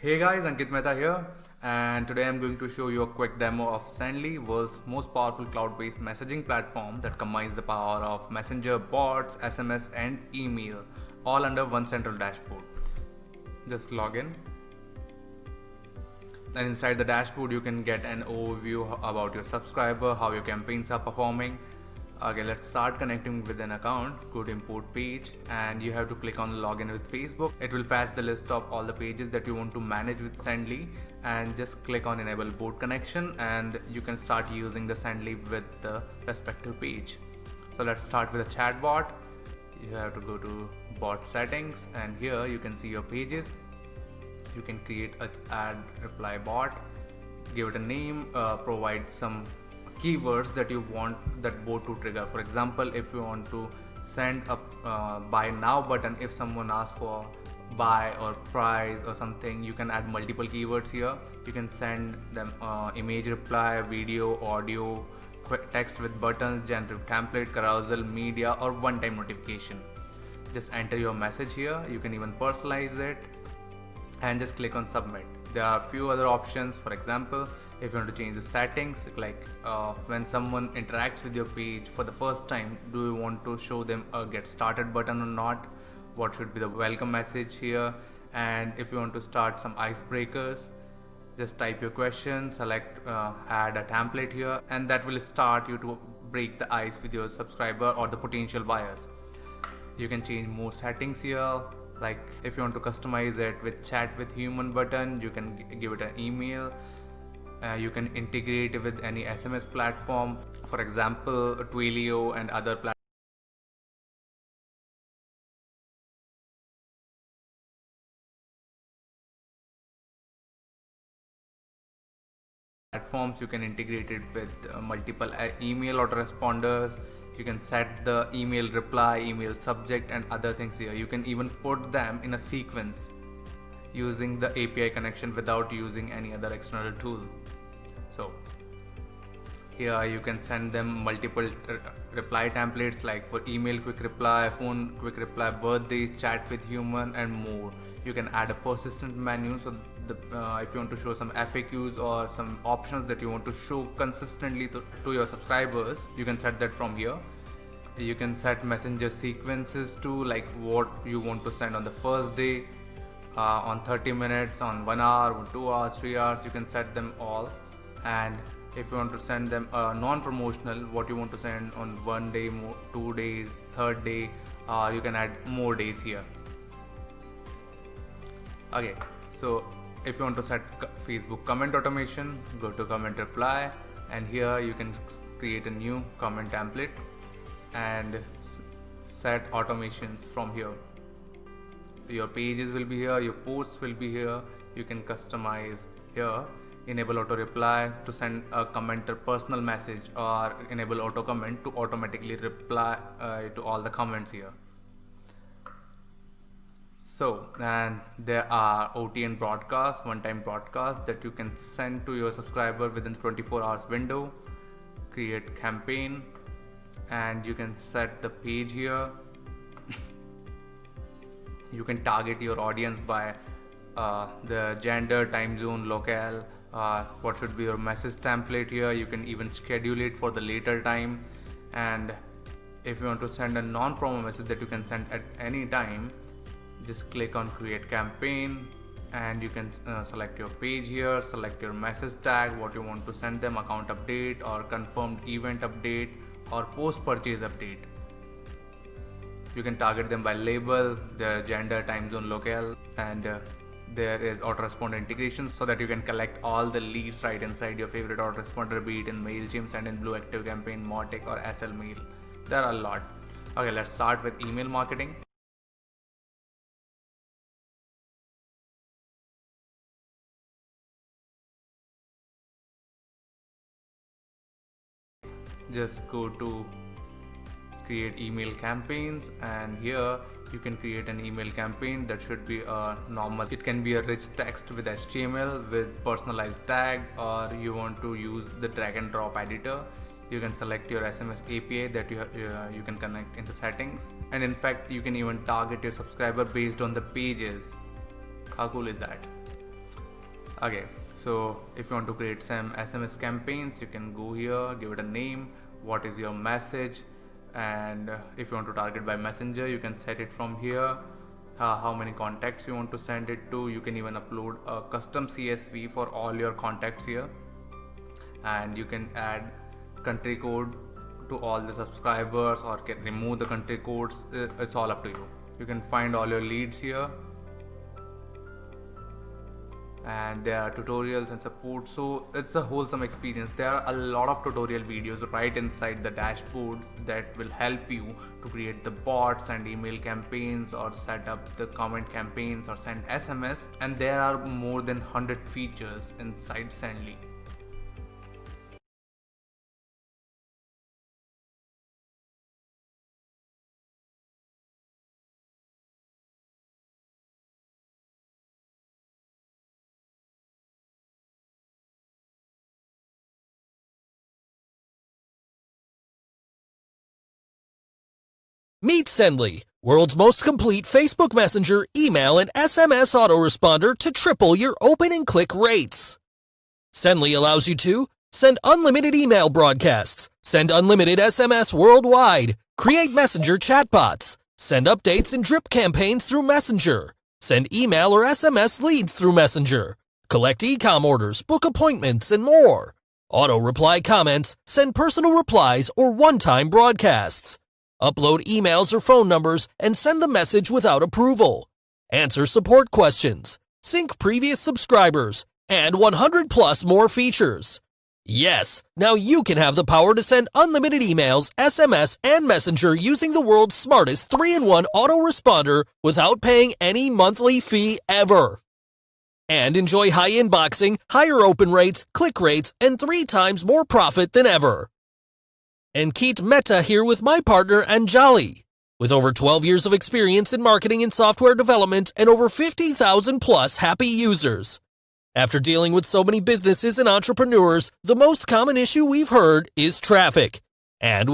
Hey guys, Ankit Mehta here, and today I'm going to show you a quick demo of Sendly, world's most powerful cloud-based messaging platform that combines the power of Messenger, bots, SMS, and email, all under one central dashboard. Just log in, and inside the dashboard you can get an overview about your subscriber, how your campaigns are performing. Okay, let's start connecting with an account. Go to import page and you have to click on login with Facebook. It will fetch the list of all the pages that you want to manage with Sendly, and just click on enable bot connection and you can start using the Sendly with the respective page. So let's start with a chat bot. You have to go to bot settings and here you can see your pages. You can create a add reply bot, give it a name, provide some keywords that you want that bot to trigger. For example, if you want to send a buy now button, if someone asks for buy or price or something, you can add multiple keywords here. You can send them image reply, video, audio, text with buttons, generic template, carousel, media, or one-time notification. Just enter your message here. You can even personalize it and just click on submit. There are a few other options. For example, if you want to change the settings, like when someone interacts with your page for the first time, do you want to show them a get started button or not? What should be the welcome message here? And if you want to start some icebreakers, just type your question, select add a template here, and that will start you to break the ice with your subscriber or the potential buyers. You can change more settings here, like if you want to customize it with chat with human button, you can give it an email. You can integrate it with any SMS platform, for example Twilio and other platforms. You can integrate it with multiple email autoresponders. You can set the email reply, email subject, and other things here. You can even put them in a sequence using the API connection without using any other external tool. So here you can send them multiple reply templates, like for email quick reply, phone quick reply, birthdays, chat with human, and more. You can add a persistent menu, so if you want to show some FAQs or some options that you want to show consistently to your subscribers, you can set that from here. You can set messenger sequences to, like what you want to send on the first day, on 30 minutes, on 1 hour, 2 hours, 3 hours. You can set them all. And if you want to send them non-promotional, what you want to send on 1 day, 2 days, 3rd day, you can add more days here. Okay, so if you want to set Facebook comment automation, go to comment reply, and here you can create a new comment template and set automations from here. Your pages will be here, your posts will be here. You can customize here, enable auto reply to send a commenter personal message, or enable auto comment to automatically reply to all the comments here. So, and there are OTN broadcasts, one-time broadcasts that you can send to your subscriber within 24 hours window. Create campaign, and you can set the page here. You can target your audience by the gender, time zone, locale, what should be your message template here. You can even schedule it for the later time. And if you want to send a non-promo message that you can send at any time, just click on create campaign, and you can select your page here, select your message tag, what you want to send them, account update or confirmed event update or post purchase update. You can target them by label, their gender, time zone, locale, and there is autoresponder integration, so that you can collect all the leads right inside your favorite autoresponder, be it in MailChimp, Sendinblue, ActiveCampaign, Mautic, or SL Mail. There are a lot. Okay, let's start with email marketing. Just go to create email campaigns, and here you can create an email campaign that should be a normal. It can be a rich text with HTML with personalized tag, or you want to use the drag and drop editor. You can select your SMS API that you can connect in the settings, and in fact you can even target your subscriber based on the pages. How cool is that? Okay, so if you want to create some SMS campaigns, you can go here, give it a name, what is your message, and if you want to target by messenger, you can set it from here. How many contacts you want to send it to. You can even upload a custom CSV for all your contacts here, and you can add country code to all the subscribers or can remove the country codes. It's all up to you. You can find all your leads here, and there are tutorials and support, so it's a wholesome experience. There are a lot of tutorial videos right inside the dashboards that will help you to create the bots and email campaigns or set up the comment campaigns or send SMS, and there are more than 100 features inside Sendly. Meet Sendly, world's most complete Facebook Messenger, email, and SMS autoresponder to triple your open and click rates. Sendly allows you to send unlimited email broadcasts, send unlimited SMS worldwide, create Messenger chatbots, send updates and drip campaigns through Messenger, send email or SMS leads through Messenger, collect e-com orders, book appointments, and more. Auto-reply comments, send personal replies or one-time broadcasts. Upload emails or phone numbers and send the message without approval. Answer support questions. Sync previous subscribers. And 100 plus more features. Yes, now you can have the power to send unlimited emails, SMS, and Messenger using the world's smartest 3-in-1 autoresponder without paying any monthly fee ever. And enjoy high inboxing, higher open rates, click rates, and 3 times more profit than ever. And Keet Mehta here with my partner Anjali. With over 12 years of experience in marketing and software development and over 50,000 plus happy users. After dealing with so many businesses and entrepreneurs, the most common issue we've heard is traffic. And